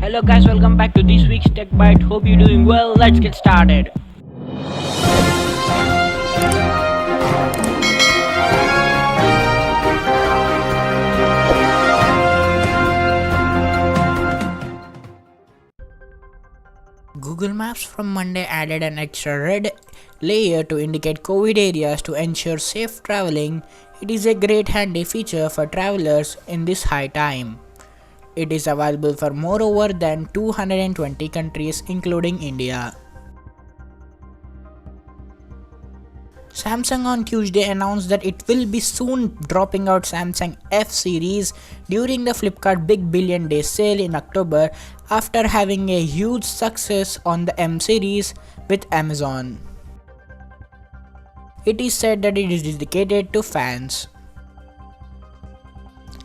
Hello guys, welcome back to this week's Tech Bite. Hope you're doing well. Let's get started. Google Maps from Monday added an extra red layer to indicate COVID areas to ensure safe traveling. It is a great handy feature for travelers in this high time. It is available for more than 220 countries including India. Samsung on Tuesday announced that it will be soon dropping out Samsung F series during the Flipkart Big Billion Day sale in October after having a huge success on the M series with Amazon. It is said that it is dedicated to fans.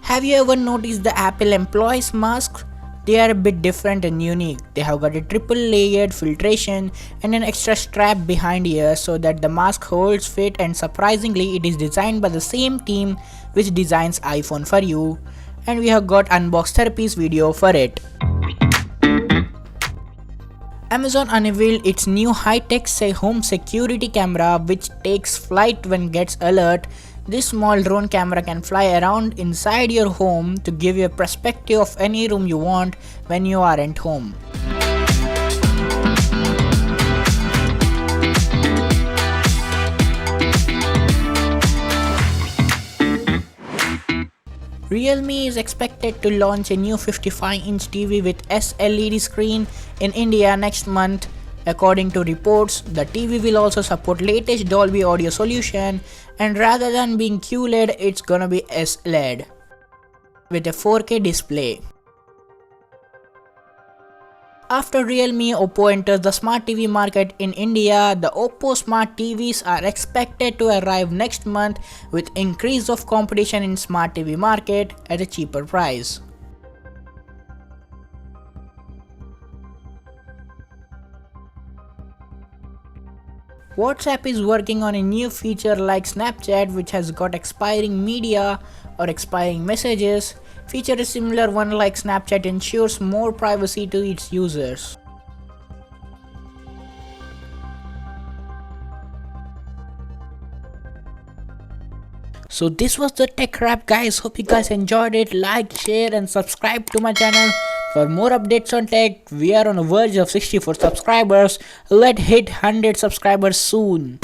Have you ever noticed the Apple employees masks? They are a bit different and unique. They have got a triple layered filtration and an extra strap behind here so that the mask holds fit, and surprisingly it is designed by the same team which designs iPhone for you, and we have got unbox therapies video for it. Amazon unveiled its new high-tech home security camera which takes flight when gets alert. This small drone camera can fly around inside your home to give you a perspective of any room you want when you aren't home. Realme is expected to launch a new 55-inch TV with SLED screen in India next month. According to reports, the TV will also support latest Dolby audio solution, and rather than being QLED, it's gonna be SLED with a 4K display. After Realme, Oppo enters the smart TV market in India. The Oppo smart TVs are expected to arrive next month with increase of competition in smart TV market at a cheaper price. WhatsApp is working on a new feature like Snapchat, which has got expiring media or expiring messages. Feature is similar one like Snapchat ensures more privacy to its users. So this was the tech wrap, guys. Hope you guys enjoyed it. Like, share and subscribe to my channel for more updates on tech. We are on the verge of 64 subscribers. Let's hit 100 subscribers soon.